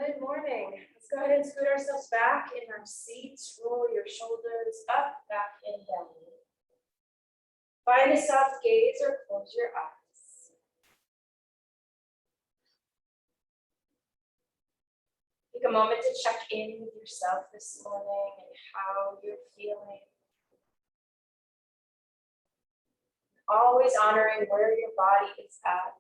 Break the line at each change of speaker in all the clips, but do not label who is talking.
Good morning. Let's go ahead and scoot ourselves back in our seats. Roll your shoulders up, back, and down. Find a soft gaze or close your eyes. Take a moment to check in with yourself this morning and how you're feeling. Always honoring where your body is at.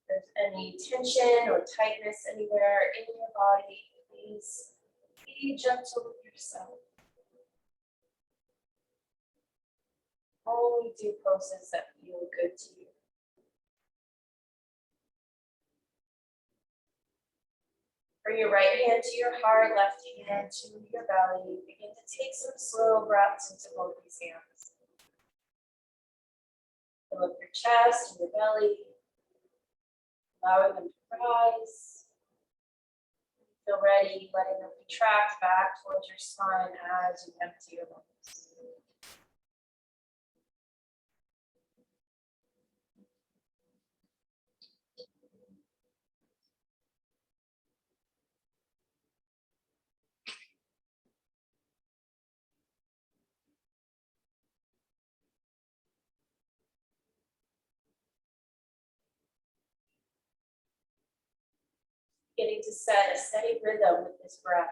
If there's any tension or tightness anywhere in your body, please be gentle with yourself. Only do poses that feel good to you. Bring your right hand to your heart, left hand to your belly. Begin to take some slow breaths into both these hands. Fill up your chest and your belly, allowing them to rise. Feel ready, letting them contract back towards your spine as you empty your lungs. Beginning to set a steady rhythm with this breath.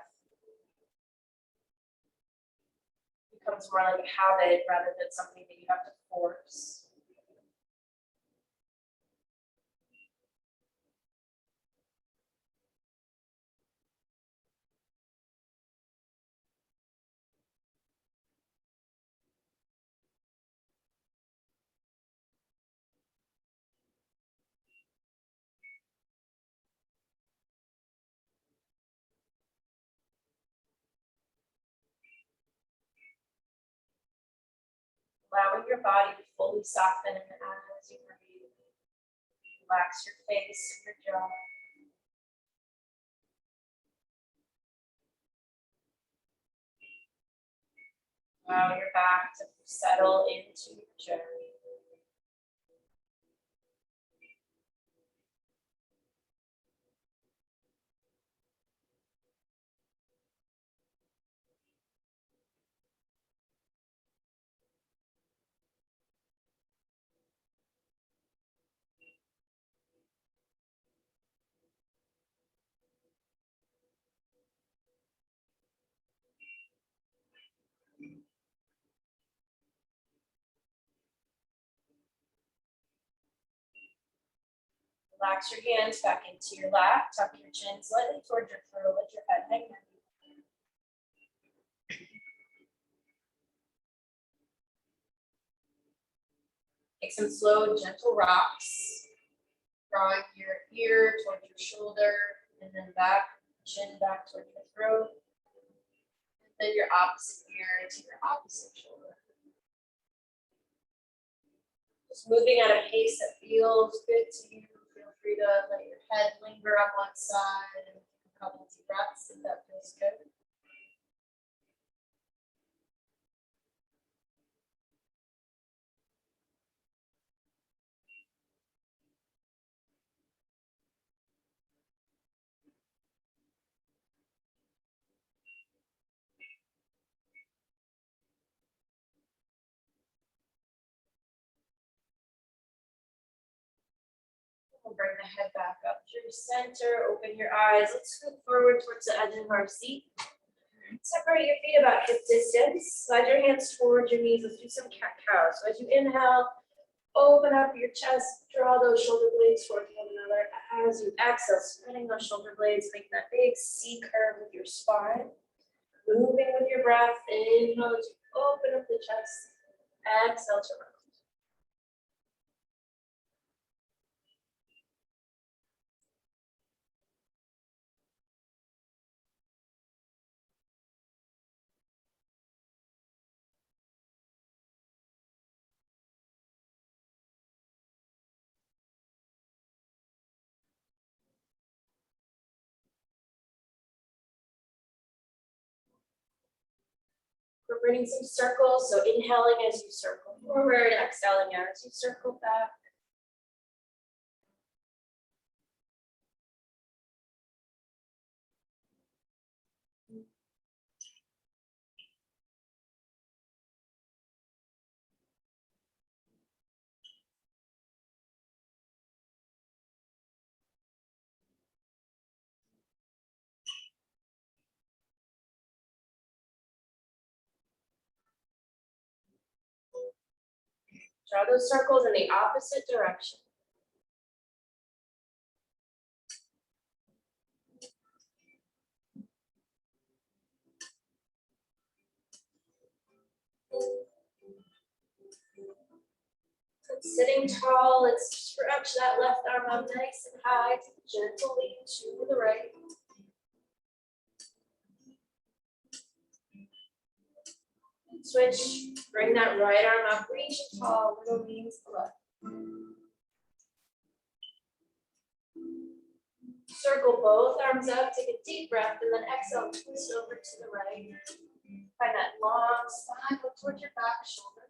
It becomes more like a habit rather than something that you have to force. Allowing your body to fully soften as you breathe. Relax your face and your jaw. Allow your back to settle into your chair. Relax your hands back into your lap. Tuck your chin slightly towards your throat. Let your head hang down. Take some slow, gentle rocks. Drawing your ear towards your shoulder and then back, chin back towards your throat. And then your opposite ear to your opposite shoulder. Just moving at a pace that feels good to you. Feel free to let your head linger on one side and a couple deep breaths if that feels good. We'll bring the head back up through center. Open your eyes. Let's scoot forward towards the edge of our seat. Separate your feet about hip distance. Slide your hands towards your knees. Let's do some cat-cow. So as you inhale, open up your chest. Draw those shoulder blades towards one another. As you exhale, spreading those shoulder blades, make that big C curve with your spine. Moving with your breath. Inhale to open up the chest. Exhale to round. We're bringing some circles, so inhaling as you circle forward, exhaling out as you circle back. Draw those circles in the opposite direction. Sitting tall, let's stretch that left arm up nice and high, gently to the right. Switch, bring that right arm up, reaching tall, little leans to the left. Circle both arms up, take a deep breath, and then exhale, twist over to the right. Find that long spine, look towards your back shoulder.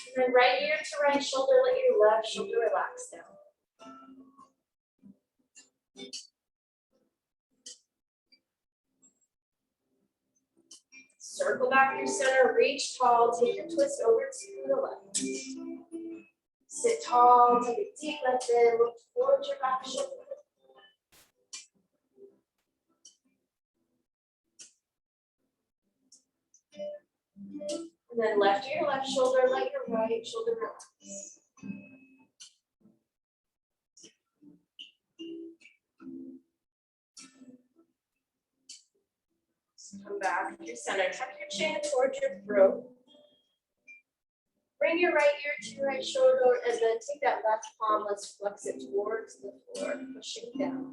And then right ear to right shoulder, let your left shoulder relax down. Circle back through center, reach tall, take your twist over to the left. Sit tall, take a deep breath in, look towards your back shoulder. And then left ear, left shoulder, let your right shoulder relax. Come back to center, tuck your chin towards your throat. Bring your right ear to your right shoulder and then take that left palm, let's flex it towards the floor, pushing down.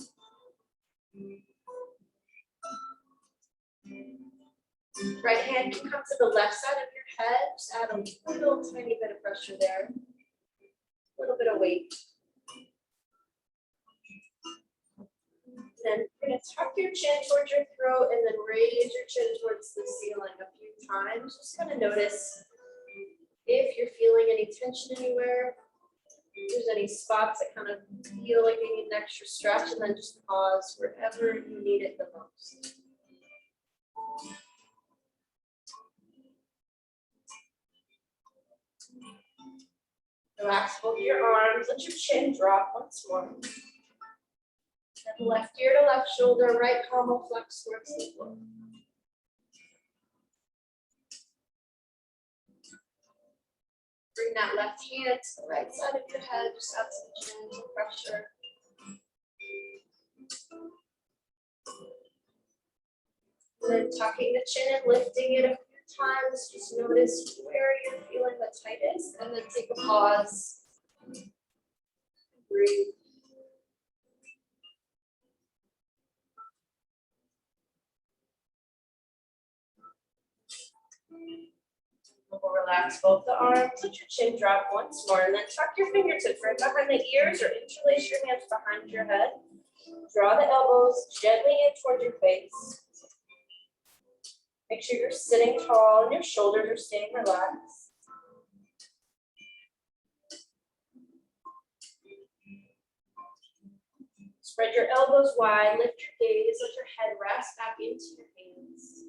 Right hand can come to the left side of your head, just add a little tiny bit of pressure there, a little bit of weight. Then you're going to tuck your chin towards your throat and then raise your chin towards the ceiling a few times. Just kind of notice if you're feeling any tension anywhere, if there's any spots that kind of feel like you need an extra stretch, and then just pause wherever you need it the most. Relax both your arms, let your chin drop once more. Then left ear to left shoulder, right palm will flex towards the floor. Bring that left hand to the right side of your head, just add some gentle pressure. And then tucking the chin and lifting it a few times, just notice where you're feeling the tightest, and then take a pause. Breathe. We'll relax both the arms, let your chin drop once more, and then tuck your fingertips right behind the ears or interlace your hands behind your head. Draw the elbows gently in toward your face. Make sure you're sitting tall and your shoulders are staying relaxed. Spread your elbows wide, lift your gaze, let your head rest back into your hands.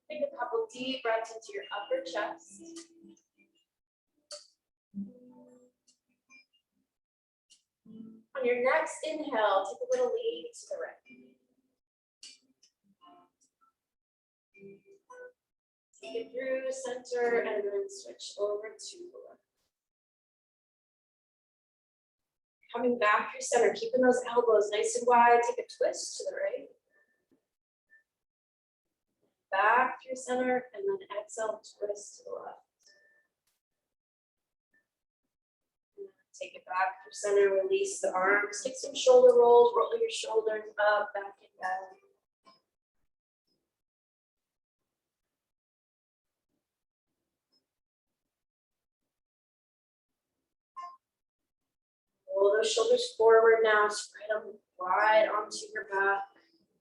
Take a couple deep breaths into your upper chest. On your next inhale, take a little lean to the right. Take it through center and then switch over to the left. Coming back through center, keeping those elbows nice and wide, take a twist to the right. Back through center and then exhale, twist to the left. Take it back through center, release the arms, take some shoulder rolls, roll your shoulders up, back and down. Roll those shoulders forward now, spread them wide onto your back.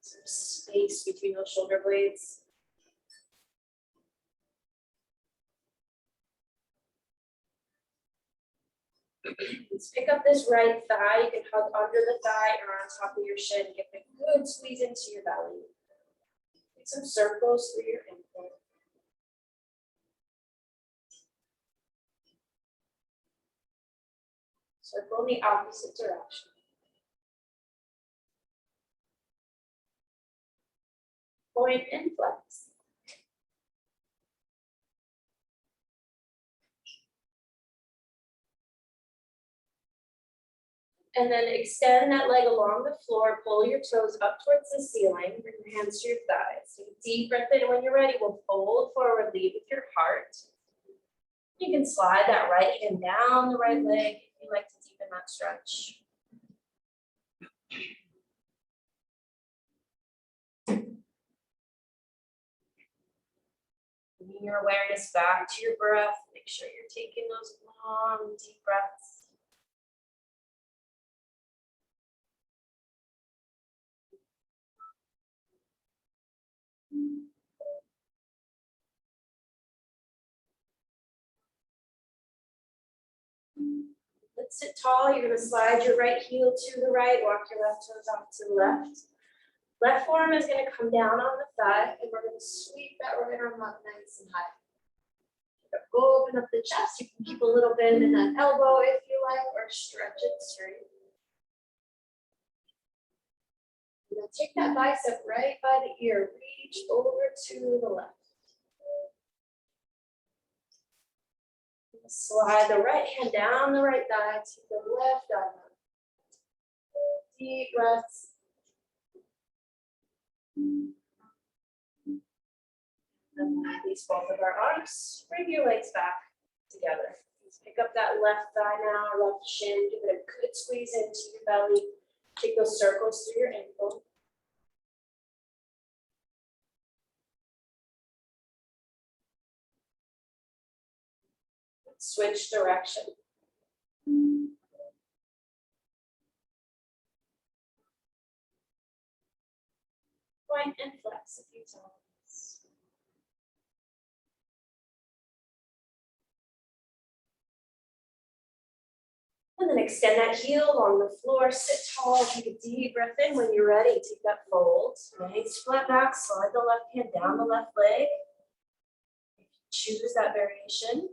Some space between those shoulder blades. Let's pick up this right thigh. You can hug under the thigh or on top of your shin. Get a good squeeze into your belly. Make some circles through your ankle. Circle in the opposite direction. Point and flex. And then extend that leg along the floor, pull your toes up towards the ceiling, bring your hands to your thighs. Take a deep breath in. When you're ready, we'll fold forward, lead with your heart. You can slide that right hand down the right leg if you like to deepen that stretch. Bring your awareness back to your breath. Make sure you're taking those long, deep breaths. Let's sit tall. You're going to slide your right heel to the right, walk your left toes off to the left. Left forearm is going to come down on the thigh, and we're going to sweep that right arm up nice and high. Go open up the chest. You can keep a little bend in that elbow if you like, or stretch it straight. Now take that bicep right by the ear. Reach over to the left. Slide the right hand down the right thigh to the left arm. Deep breaths. And release both of our arms. Bring your legs back together. Let's pick up that left thigh now, left shin. Give it a good squeeze into your belly. Take those circles through your ankle. Switch direction. Point and flex a few times. And then extend that heel along the floor. Sit tall. Take a deep breath in. When you're ready, take that fold. Nice flat back. Slide the left hand down the left leg. If you choose that variation,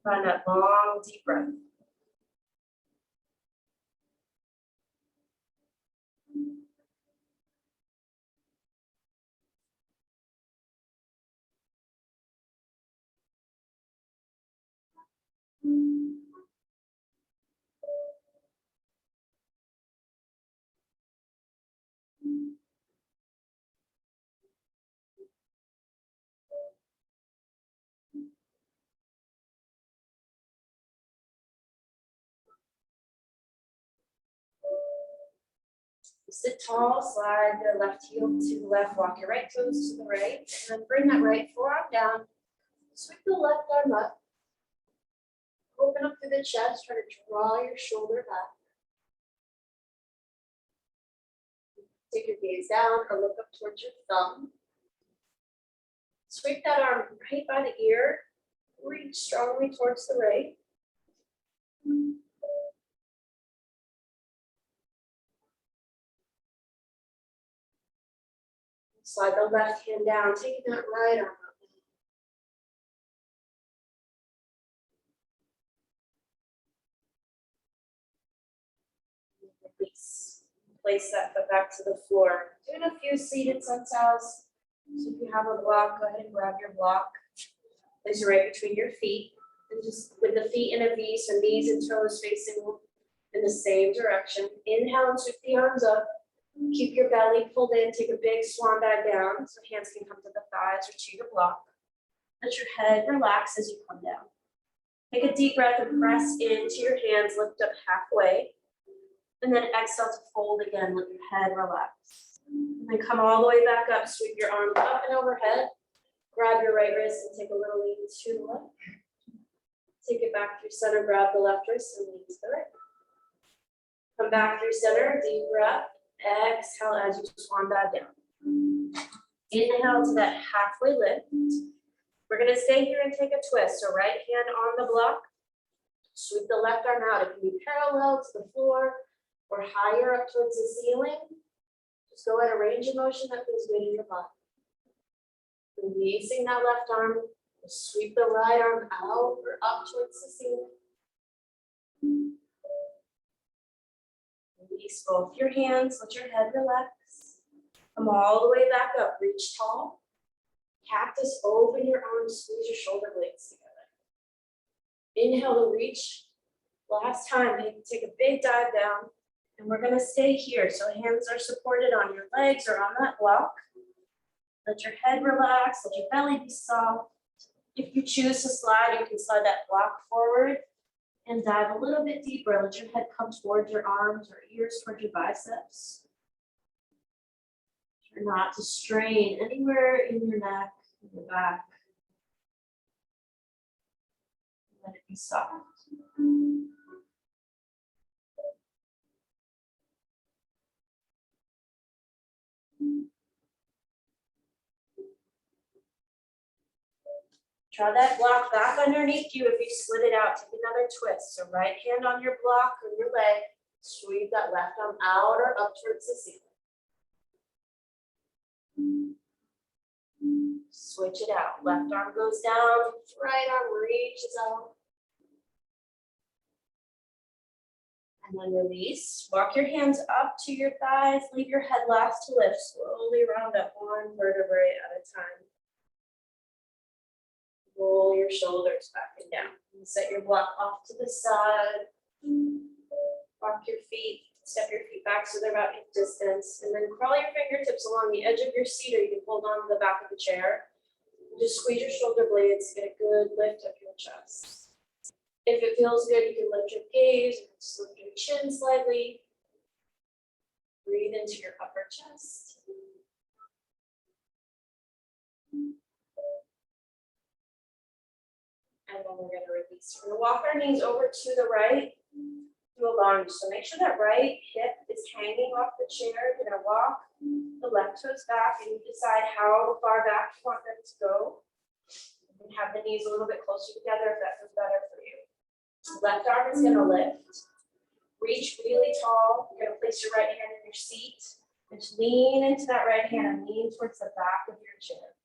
find that long, deep breath. Sit tall, slide the left heel to the left, walk your right toes to the right, and then bring that right forearm down. Sweep the left arm up. Open up through the chest, try to draw your shoulder back. Take your gaze down or look up towards your thumb. Sweep that arm right by the ear. Reach strongly towards the right. Slide the left hand down, taking that right arm up. Release. Place that foot back to the floor. Doing a few seated sunsails. So if you have a block, go ahead and grab your block. Place it right between your feet. And just with the feet in a V, so knees and toes facing in the same direction. Inhale and sweep the arms up. Keep your belly pulled in. Take a big swan dive down. So hands can come to the thighs or to your block. Let your head relax as you come down. Take a deep breath and press into your hands. Lift up halfway. And then exhale to fold again. Let your head relax. And then come all the way back up. Sweep your arms up and overhead. Grab your right wrist and take a little lean to the left. Take it back through center. Grab the left wrist and lean to the right. Come back through center. Deep breath. Exhale as you swan dive down. Inhale to that halfway lift. We're gonna stay here and take a twist. So right hand on the block. Sweep the left arm out. It can be parallel to the floor or higher up towards the ceiling. Just go at a range of motion that feels good in your body. Releasing that left arm. Sweep the right arm out or up towards the ceiling. Release both your hands. Let your head relax. Come all the way back up. Reach tall. Cactus, open your arms. Squeeze your shoulder blades together. Inhale to reach. Last time, take a big dive down. And we're going to stay here. So hands are supported on your legs or on that block. Let your head relax. Let your belly be soft. If you choose to slide, you can slide that block forward and dive a little bit deeper. Let your head come towards your arms or ears towards your biceps. Try not to strain anywhere in your neck, in your back. Let it be soft. Try that block back underneath you if you slid it out. Take another twist. So right hand on your block or your leg. Sweep that left arm out or up towards the ceiling. Switch it out. Left arm goes down. Right arm reaches out. And then release. Walk your hands up to your thighs. Leave your head last to lift. Slowly round up one vertebrae at a time. Roll your shoulders back and down. And set your block off to the side. Walk your feet. Step your feet back so they're about hip distance. And then crawl your fingertips along the edge of your seat, or you can hold on to the back of the chair. Just squeeze your shoulder blades. Get a good lift of your chest. If it feels good, you can lift your gaze, just lift your chin slightly. Breathe into your upper chest. And then we're going to release. We're going to walk our knees over to the right, do a lunge. So make sure that right hip is hanging off the chair. You're going to walk the left toes back, and you decide how far back you want them to go. You can have the knees a little bit closer together if that feels better for you. Left arm is going to lift. Reach really tall. You're going to place your right hand in your seat. And just lean into that right hand and lean towards the back of your chair.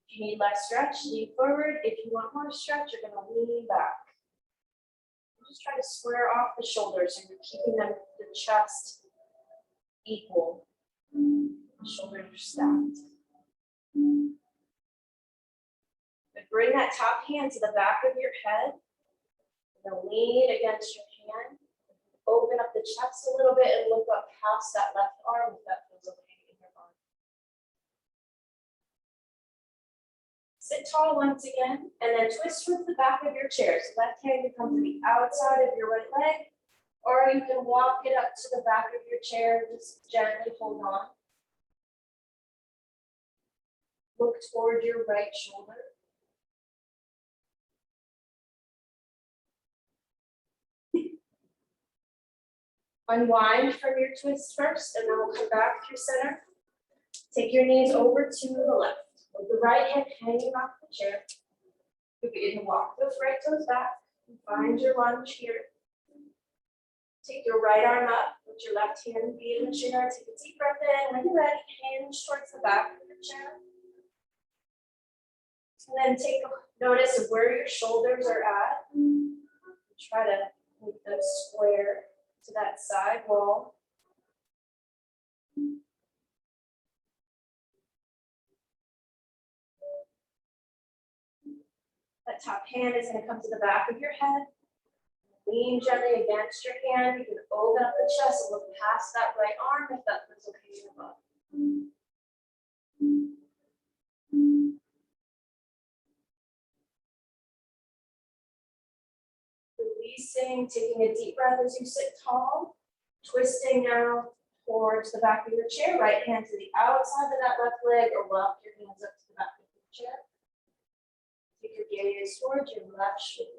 If you need less stretch, lean forward. If you want more stretch, you're going to lean back. Just try to square off the shoulders so you're keeping them, the chest equal. The shoulders are stacked. But bring that top hand to the back of your head. And then lean against your hand. Open up the chest a little bit and look up past that left arm if that feels okay in your body. Sit tall once again, and then twist with the back of your chair. So left hand can come to the outside of your right leg, or you can walk it up to the back of your chair. Just gently hold on. Look toward your right shoulder. Unwind from your twist first, and then we'll come back to your center. Take your knees over to the left. With the right hand hanging off the chair, you begin to walk those right toes back and find your lunge here. Take your right arm up, let your left hand be in the chair. Take a deep breath in. When you're ready, hinge towards the back of your chair. And then take notice of where your shoulders are at. Try to make them square to that side wall. That top hand is going to come to the back of your head. Lean gently against your hand. You can open up the chest and look past that right arm if that feels okay in your body. Releasing, taking a deep breath as you sit tall. Twisting now towards the back of your chair. Right hand to the outside of that left leg, or walk your hands up to the back of your chair. Take your gaze towards your left shoulder.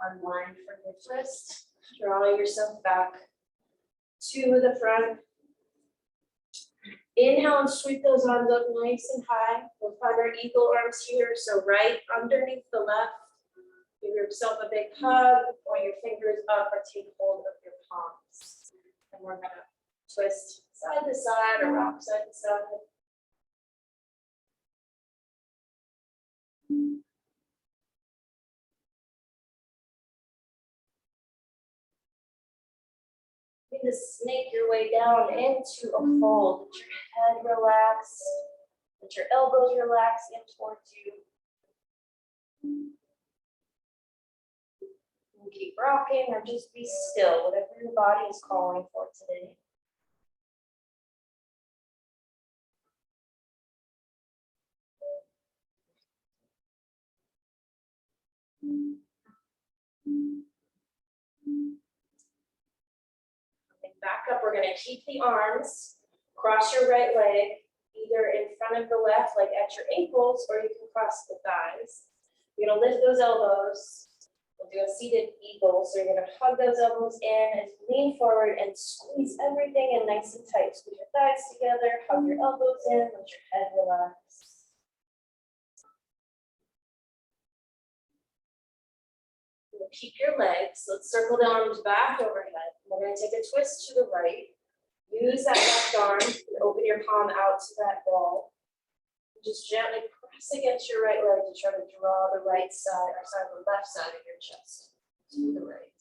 Unwind from your twist. Draw yourself back to the front. Inhale and sweep those arms up nice and high. We'll find our eagle arms here. So right underneath the left. Give yourself a big hug. Point your fingers up or take hold of your palms. And we're gonna twist side to side or rock side to side. You can just snake your way down into a fold. Let your head relax. Let your elbows relax in towards you. You keep rocking or just be still, whatever your body is calling for today. Back up, we're gonna keep the arms, cross your right leg, either in front of the left, like at your ankles, or you can cross the thighs. You're gonna lift those elbows. We'll do a seated eagle. So you're gonna hug those elbows in and lean forward and squeeze everything in nice and tight. Squeeze your thighs together, hug your elbows in, let your head relax. We'll keep your legs. Let's circle the arms back overhead. We're gonna take a twist to the right. Use that left arm and open your palm out to that ball. Just gently press against your right leg to try to draw the right side, or sorry, the left side of your chest to the right.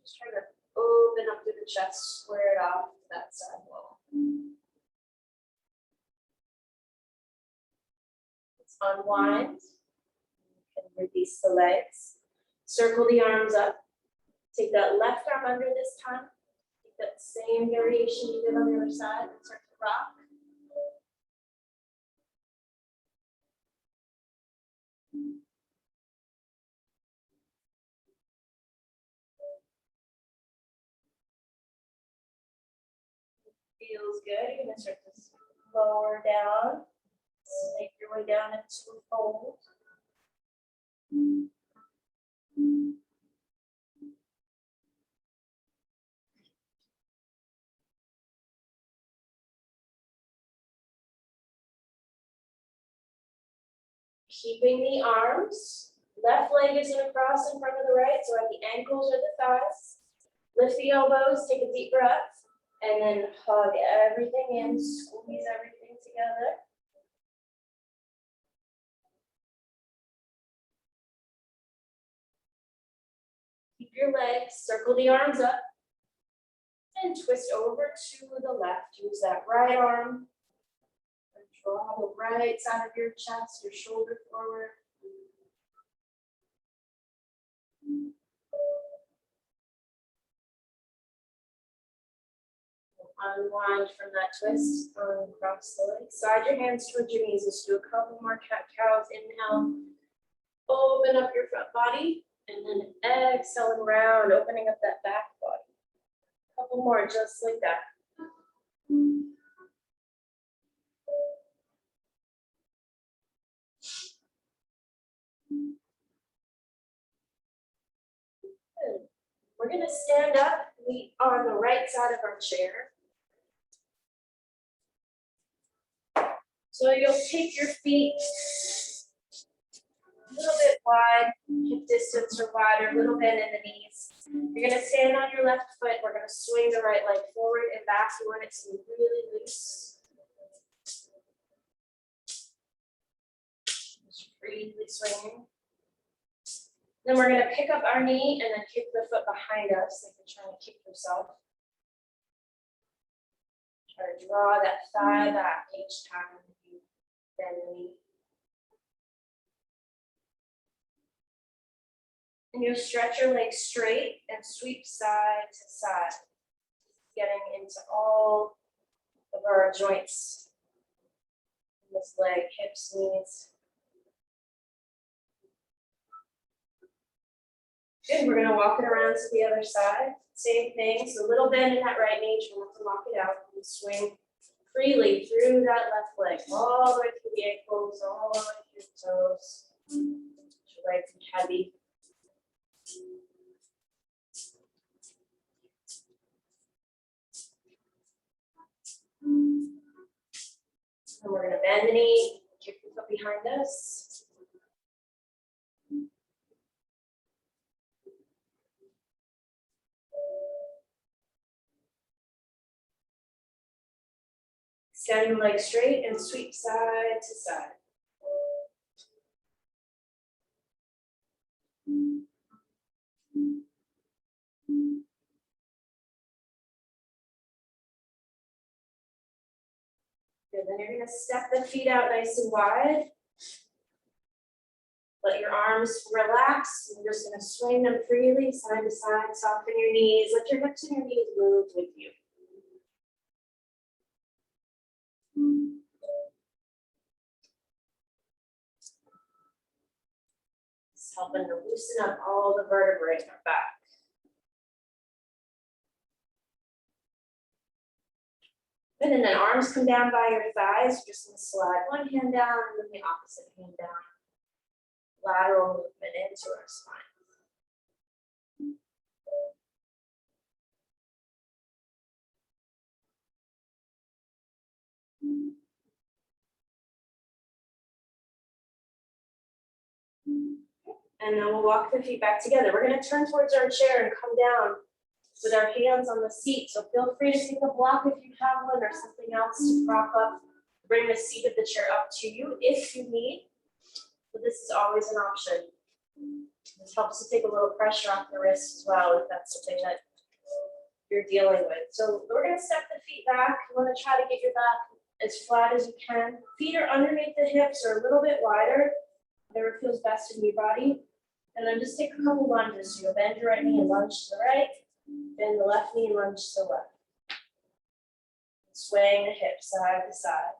Just try to open up through the chest, square it off to that side wall. Let's unwind. You can release the legs. Circle the arms up. Take that left arm under this time. Take that same variation you did on the other side and start to rock. Feels good. You're going to start to lower down. Snake your way down into a fold. Keeping the arms. Left leg is going to cross in front of the right, so at the ankles or the thighs. Lift the elbows, take a deep breath, and then hug everything in, squeeze everything together. Keep your legs, circle the arms up, and twist over to the left. Use that right arm. And draw the right side of your chest, your shoulder forward. Unwind from that twist, cross the legs. Slide your hands towards your knees. Let's do a couple more cat-cows. Inhale, open up your front body, and then exhale and round, opening up that back body. A couple more, just like that. Good. We're gonna stand up, we on the right side of our chair. So you'll take your feet a little bit wide, hip distance or wider, a little bend in the knees. You're gonna stand on your left foot. We're gonna swing the right leg forward and back. You want it to be really loose. Just freely swinging. Then we're gonna pick up our knee and then kick the foot behind us, like you're trying to kick yourself. Try to draw that thigh back each time you bend the knee. And you'll stretch your legs straight and sweep side to side, getting into all of our joints in this leg, hips, knees. Good, we're gonna walk it around to the other side. Same thing, so a little bend in that right knee, try not to lock it out, and swing freely through that left leg, all the way through the ankles, all the way through the toes. Your legs be heavy. behind us. Extending the legs straight and sweep side to side. Good, then you're gonna step the feet out nice and wide. Let your arms relax. You're just gonna swing them freely, side to side, soften your knees. Let your hips and your knees move with you. It's helping to loosen up all the vertebrae in our back. Good, and then arms come down by your thighs. You're just gonna slide one hand down and then the opposite hand down. Lateral movement into our spine. And then we'll walk the feet back together. We're gonna turn towards our chair and come down with our hands on the seat. So feel free to take a block if you have one or something else to prop up. Bring the seat of the chair up to you if you need, but this is always an option. This helps to take a little pressure off the wrist as well if that's something that you're dealing with. So we're gonna step the feet back. You wanna try to get your back as flat as you can. Feet are underneath the hips or a little bit wider, whatever feels best in your body. And then just take a couple lunges. So you'll bend your right knee and lunge to the right, bend the left knee and lunge to the left. Swaying the hips side to side.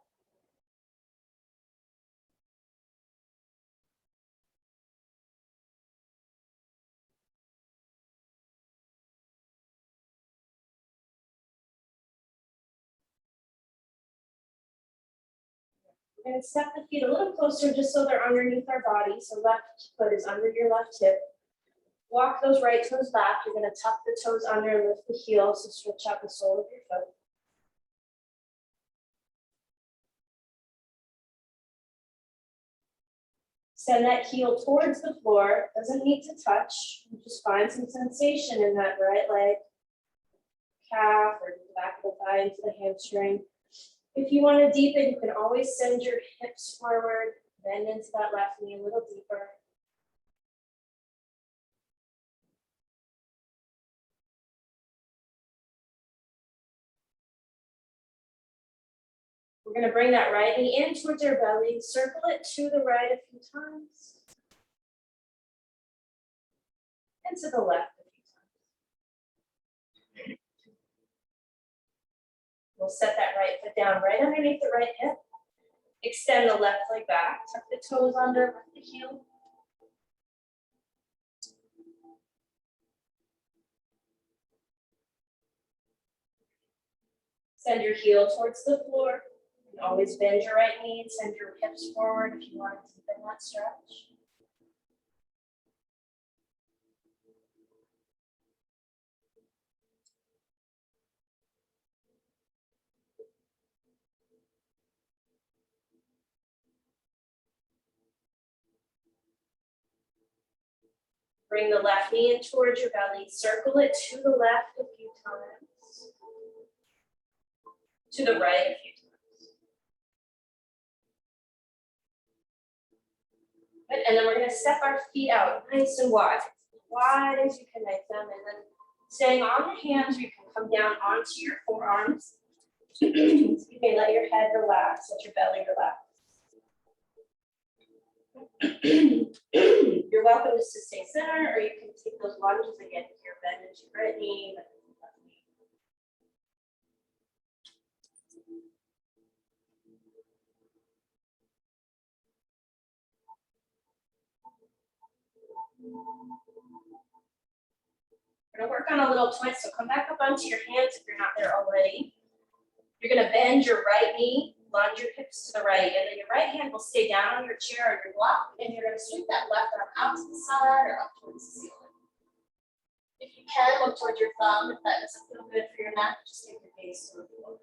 We're going to step the feet a little closer just so they're underneath our body. So left foot is under your left hip. Walk those right toes back. You're going to tuck the toes under and lift the heels to stretch out the sole of your foot. Send that heel towards the floor. Doesn't need to touch. You just find some sensation in that right leg, calf, or the back of the thigh into the hamstring. If you want to deepen, you can always send your hips forward, bend into that left knee a little deeper. We're going to bring that right knee in towards our belly, circle it to the right a few times, and to the left a few times. We'll set that right foot down right underneath the right hip. Extend the left leg back, tuck the toes under, lift the heel. Send your heel towards the floor. And always bend your right knee and send your hips forward if you want to deepen that stretch. Bring the left knee in towards your belly. Circle it to the left a few times. To the right a few times. Good. And then we're going to step our feet out nice and wide. As wide as you can make them. And then staying on the hands, you can come down onto your forearms. Excuse me, let your head relax, let your belly relax. You're welcome just to stay center, or you can take those lunges again here, bend into your right knee, bend into your left knee. We're gonna work on a little twist, so come back up onto your hands if you're not there already. You're gonna bend your right knee, lunge your hips to the right, and then your right hand will stay down on your chair or your block, and you're gonna sweep that left arm out to the side or up towards the ceiling. If you can, look towards your thumb. If that doesn't feel good for your neck, just take your gaze to the floor.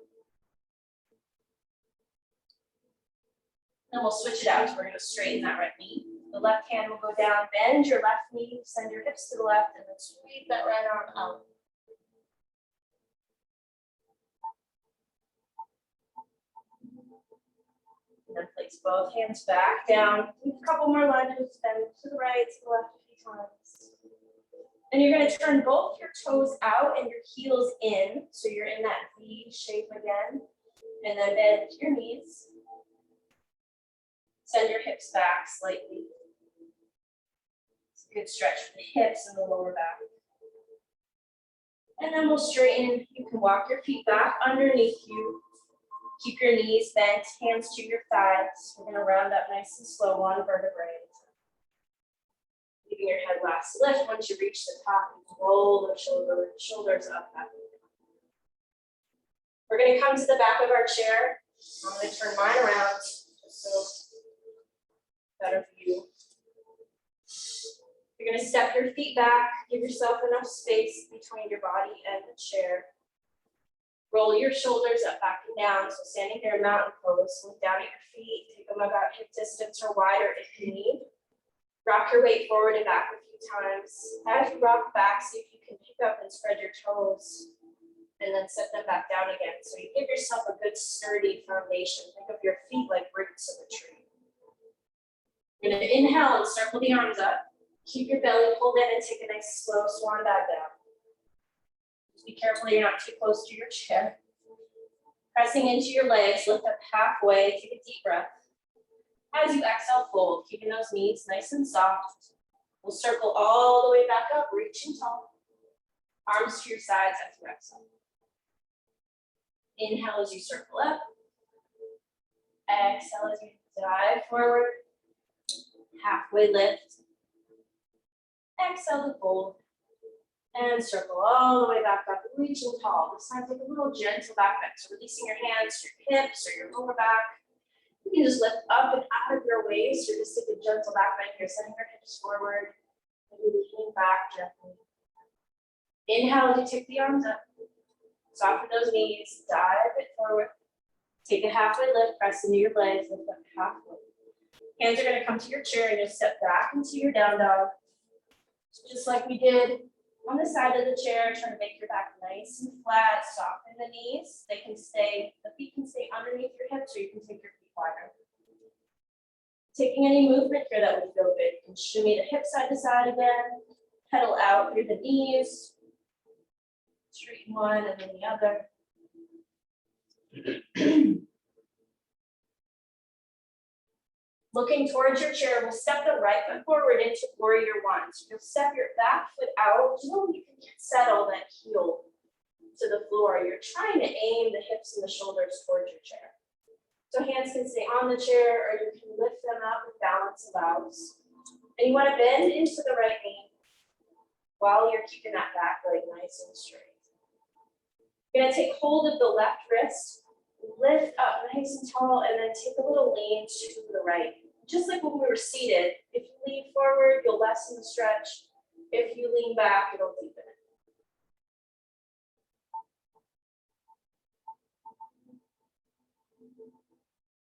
Then we'll switch it out. So we're going to straighten that right knee. The left hand will go down, bend your left knee, send your hips to the left, and then squeeze that right arm out. And then place both hands back down. A couple more lunges, bend to the right, to the left a few times. And you're going to turn both your toes out and your heels in. So you're in that V shape again. And then bend your knees. Send your hips back slightly. It's a good stretch for the hips and the lower back. And then we'll straighten. You can walk your feet back underneath you. Keep your knees bent, hands to your thighs. We're going to round up nice and slow, one vertebrae. Leaving your head last lift. Once you reach the top, you can roll the shoulders up. We're going to come to the back of our chair. I'm going to turn mine around just so better view. You're going to step your feet back. Give yourself enough space between your body and the chair. Roll your shoulders up, back and down. So standing here in mountain pose, look down at your feet. Take them about hip distance or wider if you need. Rock your weight forward and back a few times. As you rock back, see if you can pick up and spread your toes and then set them back down again. So you give yourself a good sturdy foundation. Think of your feet like roots of a tree. You're going to inhale and circle the arms up. Keep your belly pulled in and take a nice slow swan dive down. Be careful you're not too close to your chair. Pressing into your legs, lift up halfway, take a deep breath. As you exhale, fold, keeping those knees nice and soft. We'll circle all the way back up, reaching tall. Arms to your sides as you exhale. Inhale as you circle up. Exhale as you dive forward. Halfway lift. Exhale to fold. And circle all the way back up, reaching tall. This time take a little gentle back bend. So releasing your hands to your hips or your lower back. You can just lift up and out of your waist or just take a gentle back bend here, sending your hips forward. Maybe leaning back gently. Inhale as you take the arms up. Soften those knees, dive it forward. Take a halfway lift, press into your legs, lift up halfway. Hands are going to come to your chair and you'll step back into your down dog. Just like we did on the side of the chair, trying to make your back nice and flat, soften the knees. The feet can stay underneath your hips or you can take your feet wider. Taking any movement here that would feel good. You can shimmy the hips side to side again, pedal out through the knees, straighten one and then the other. Looking towards your chair, we'll step the right foot forward into warrior one. So you'll step your back foot out. You know, you can get settled that heel to the floor. You're trying to aim the hips and the shoulders towards your chair. So hands can stay on the chair or you can lift them up if balance allows. And you want to bend into the right knee while you're keeping that back leg nice and straight. You're going to take hold of the left wrist, lift up nice and tall, and then take a little lean to the right. Just like when we were seated, if you lean forward, you'll lessen the stretch. If you lean back, it'll deepen it.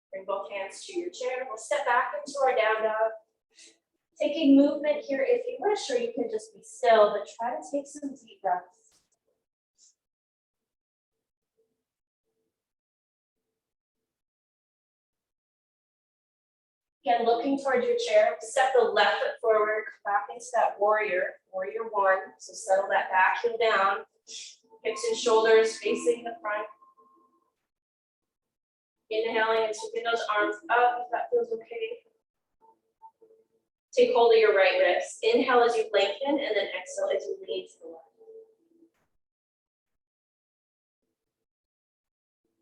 Bring both hands to your chair. We'll step back into our down dog. Taking movement here if you wish, or you can just be still, but try to take some deep breaths. Again, looking towards your chair, step the left foot forward, back into that warrior one. So settle that back heel down, hips and shoulders facing the front. Inhaling and sweeping those arms up if that feels okay. Take hold of your right wrist. Inhale as you lengthen and then exhale as you lean to the left.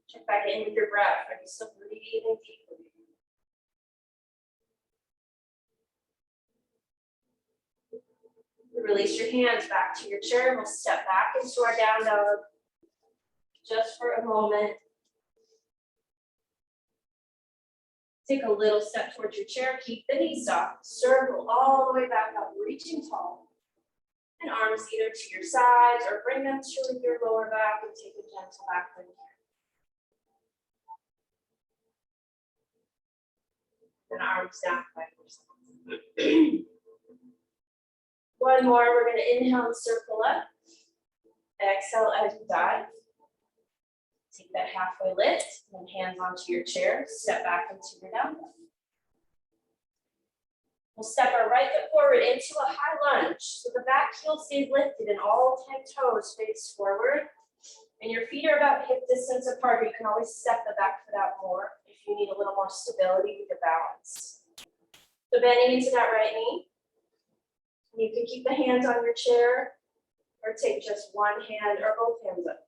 Check back in with your breath. Are you still breathing deeply? Release your hands back to your chair. We'll step back into our down dog just for a moment. Take a little step towards your chair. Keep the knees soft. Circle all the way back up, reaching tall. And arms either to your sides or bring them to your lower back and take a gentle back bend here. And arms down 5 more. One more, we're gonna inhale and circle up. Exhale as you dive. Take that halfway lift, and then hands onto your chair, step back into your down dog. We'll step our right foot forward into a high lunge. So the back heel stays lifted and all 10 toes face forward. And your feet are about hip distance apart. You can always step the back foot out more if you need a little more stability with your balance. So bending into that right knee. You can keep the hands on your chair or take just one hand or both hands up.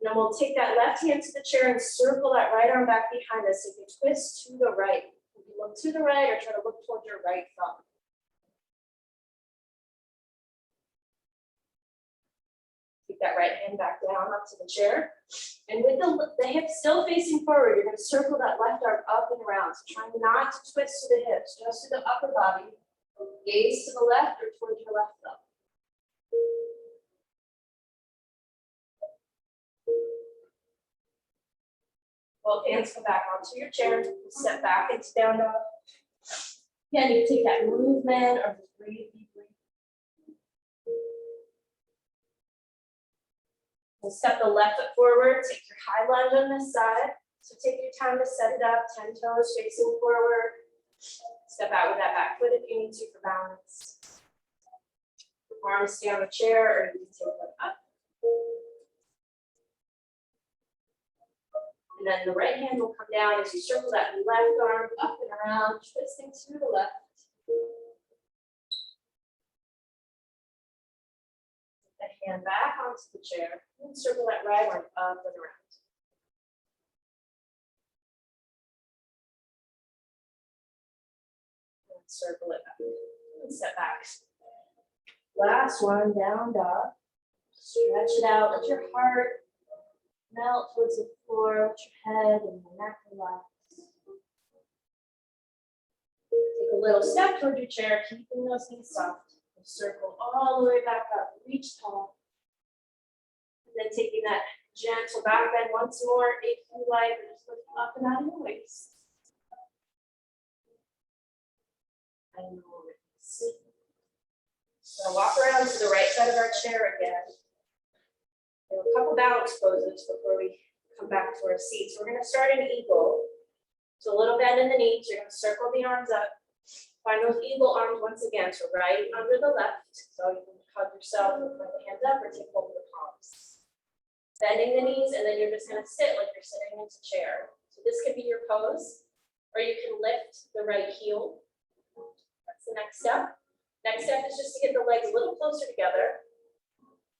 And then we'll take that left hand to the chair and circle that right arm back behind us. So you can twist to the right. You can look to the right or try to look towards your right thumb. Take that right hand back down onto the chair. And with the hips still facing forward, you're going to circle that left arm up and around. So try not to twist to the hips, just to the upper body. Gaze to the left or towards your left thumb. Both hands come back onto your chair. Step back into down dog. Again, you can take that movement or just breathe deeply. We'll step the left foot forward, take your high lunge on this side. So take your time to set it up, 10 toes facing forward. Step out with that back foot if you need to for balance. Arms stay on the chair or you can take them up. And then the right hand will come down as you circle that left arm up and around, twisting to the left. That hand back onto the chair and circle that right arm up and around. And circle it up and step back. Last one, down dog. Stretch it out, let your heart melt towards the floor, let your head and your neck relax. Take a little step toward your chair, keeping those knees soft. Circle all the way back up, reach tall. And then taking that gentle back bend once more, if you like, or just lift up and out of your waist. And release. So walk around to the right side of our chair again. Do a couple balance poses before we come back to our seats. We're going to start an eagle. So a little bend in the knees. You're going to circle the arms up. Find those eagle arms once again. So right under the left. So you can hug yourself with the hands up or take hold of the palms. Bending the knees, and then you're just going to sit like you're sitting into chair. So this could be your pose, or you can lift the right heel. That's the next step. Next step is just to get the legs a little closer together.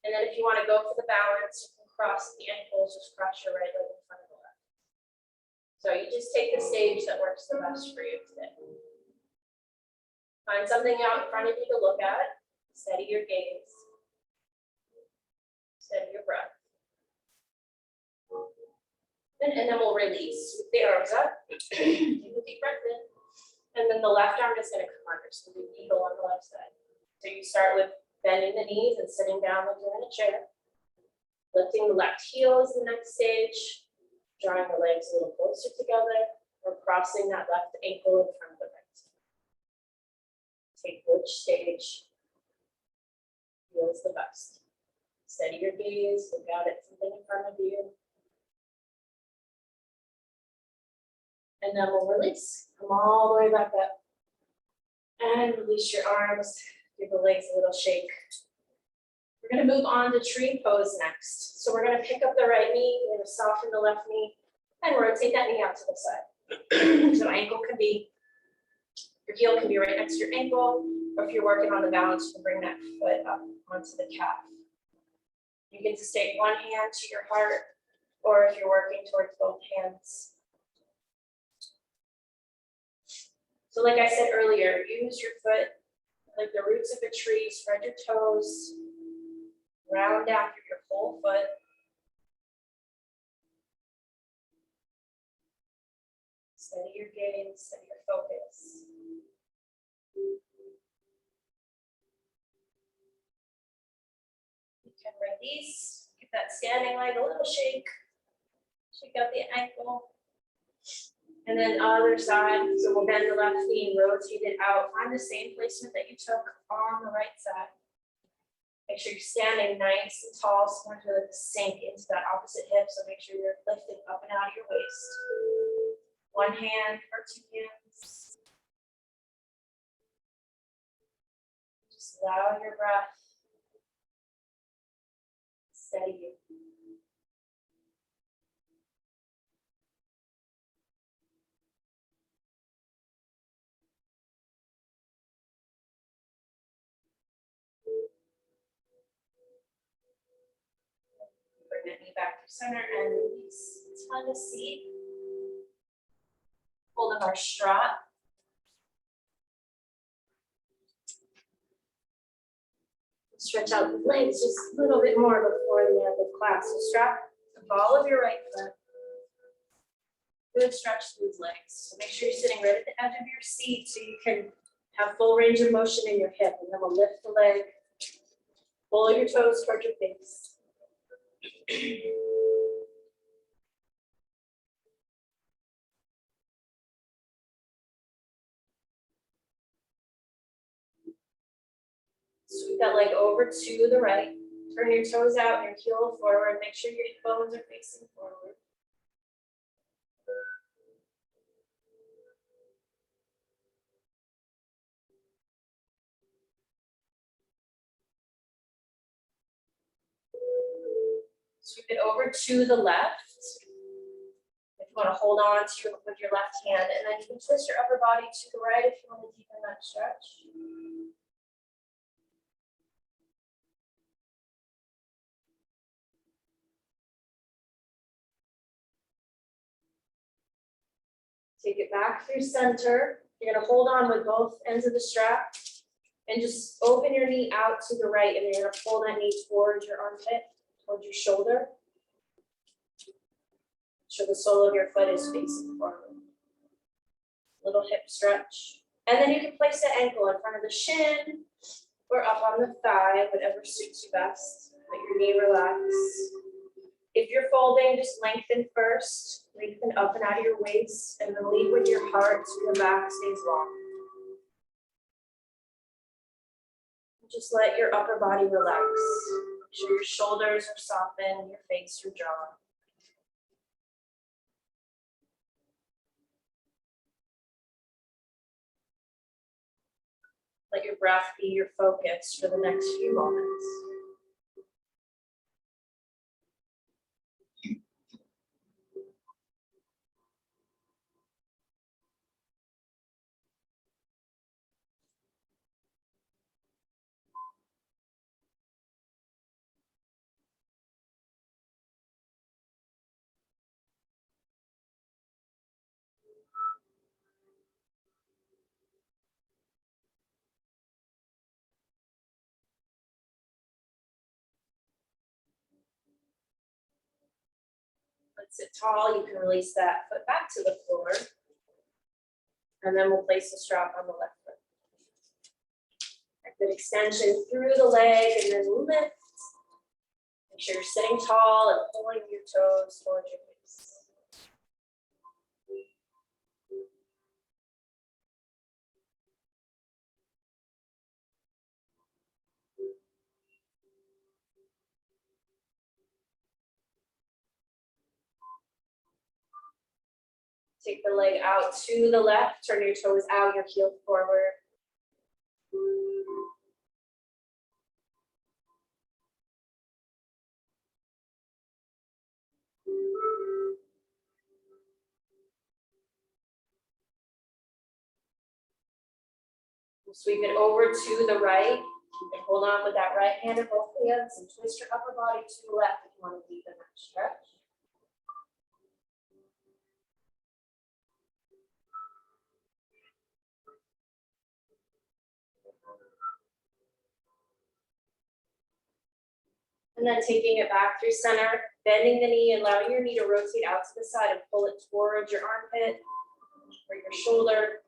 And then if you want to go for the balance, you can cross the ankles, just cross your right leg in front of the left. So you just take the stage that works the best for you today. Find something out in front of you to look at. Steady your gaze. Steady your breath. And then we'll release. Sweep the arms up. Take a deep breath in. And then the left arm is going to come under. So the eagle on the left side. So you start with bending the knees and sitting down like you're in a chair. Lifting the left heel is the next stage. Drawing the legs a little closer together. Or crossing that left ankle in front of the right. Take which stage feels the best. Steady your gaze, look out at something in front of you. And then we'll release. Come all the way back up. And release your arms. Give the legs a little shake. We're going to move on to tree pose next. So we're going to pick up the right knee. We're going to soften the left knee. And we're going to take that knee out to the side. So ankle can be, your heel can be right next to your ankle. Or if you're working on the balance, you can bring that foot up onto the calf. You can just take one hand to your heart, or if you're working towards both hands. So like I said earlier, use your foot like the roots of a tree, spread your toes, round down through your whole foot. Steady your gaze, steady your focus. You can release, give that standing leg a little shake. Shake out the ankle. And then other side, so we'll bend the left knee, rotate it out. Find the same placement that you took on the right side. Make sure you're standing nice and tall, so you want to really sink into that opposite hip. So make sure you're lifted up and out of your waist. One hand or two hands. Just allow your breath. Steady you. Bring that knee back to center and release. Find a seat. Hold of our strap. Stretch out the legs just a little bit more before the end of class. So strap the ball of your right foot. Good stretch through the legs. So make sure you're sitting right at the edge of your seat so you can have full range of motion in your hip. And then we'll lift the leg. Pull your toes towards your face. Sweep that leg over to the right. Turn your toes out, your heel forward. Make sure your bones are facing forward. Sweep it over to the left. If you want to hold on to with your left hand, and then you can twist your upper body to the right if you want to deepen that stretch. Take it back through center. You're going to hold on with both ends of the strap and just open your knee out to the right, and you're going to pull that knee towards your armpit, towards your shoulder. So the sole of your foot is facing forward. Little hip stretch. And then you can place the ankle in front of the shin or up on the thigh, whatever suits you best. Let your knee relax. If you're folding, just lengthen first. Lengthen up and out of your waist, and then lead with your heart so your back stays long. Just let your upper body relax. Make sure your shoulders are softened, your face, your jaw. Let your breath be your focus for the next few moments. Let's sit tall. You can release that foot back to the floor. And then we'll place the strap on the left foot. A good extension through the leg and then lift. Make sure you're sitting tall and pulling your toes towards your face. Take the leg out to the left, turn your toes out, your heel forward. We'll sweep it over to the right. You can hold on with that right hand in both hands and twist your upper body to the left if you want to deepen that stretch. And then taking it back through center, bending the knee, allowing your knee to rotate out to the side and pull it towards your armpit or your shoulder.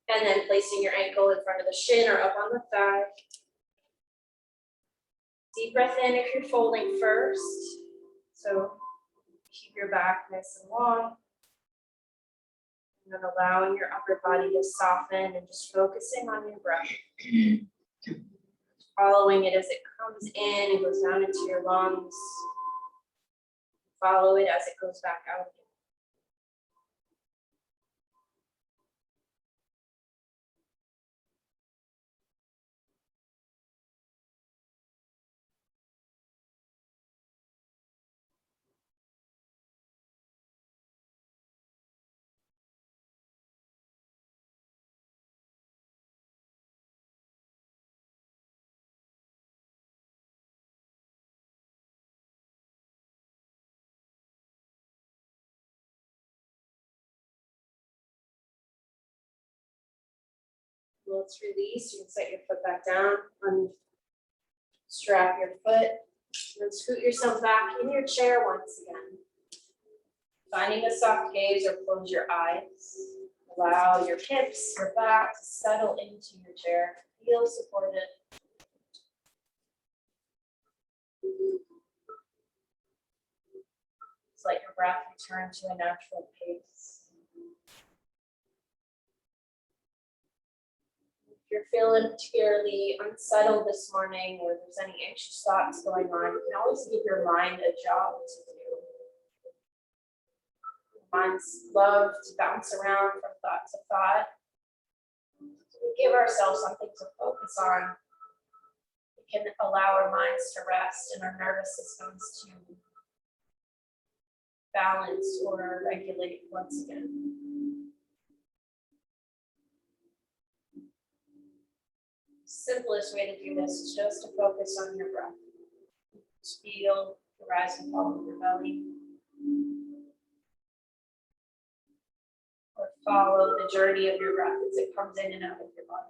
And then placing your ankle in front of the shin or up on the thigh. Deep breath in if you're folding first. So keep your back nice and long. And then allowing your upper body to soften and just focusing on your breath. Following it as it comes in and goes down into your lungs. Follow it as it goes back out again. Let's release. You can set your foot back down, unstrap your foot, and then scoot yourself back in your chair once again. Finding a soft gaze or close your eyes. Allow your hips, your back to settle into your chair. Feel supported. Just let your breath return to a natural pace. If you're feeling particularly unsettled this morning or there's any anxious thoughts going on, you can always give your mind a job to do. Minds love to bounce around from thought to thought. So we give ourselves something to focus on. We can allow our minds to rest and our nervous systems to balance or regulate once again. Simplest way to do this is just to focus on your breath. Just feel the rise and fall of your belly. Or follow the journey of your breath as it comes in and out of your body.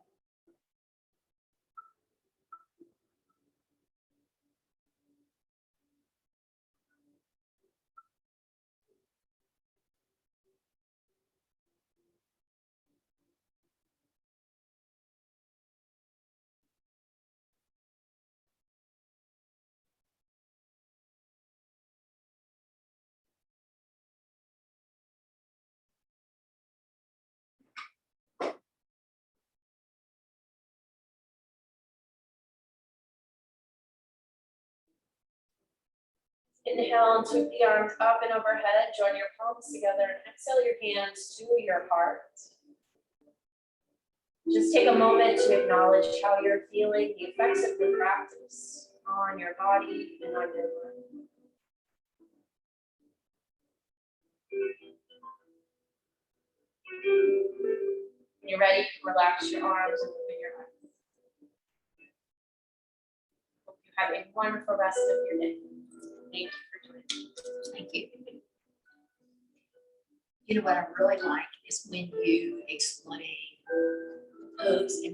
Inhale and sweep the arms up and overhead. Join your palms together and exhale your hands to your heart. Just take a moment to acknowledge how you're feeling, the effects of your practice on your body and on your mind. When you're ready, relax your arms and open your eyes. Hope you have a wonderful rest of your day. Thank you for joining.
Thank you. You know what I really like is when you explain the pose and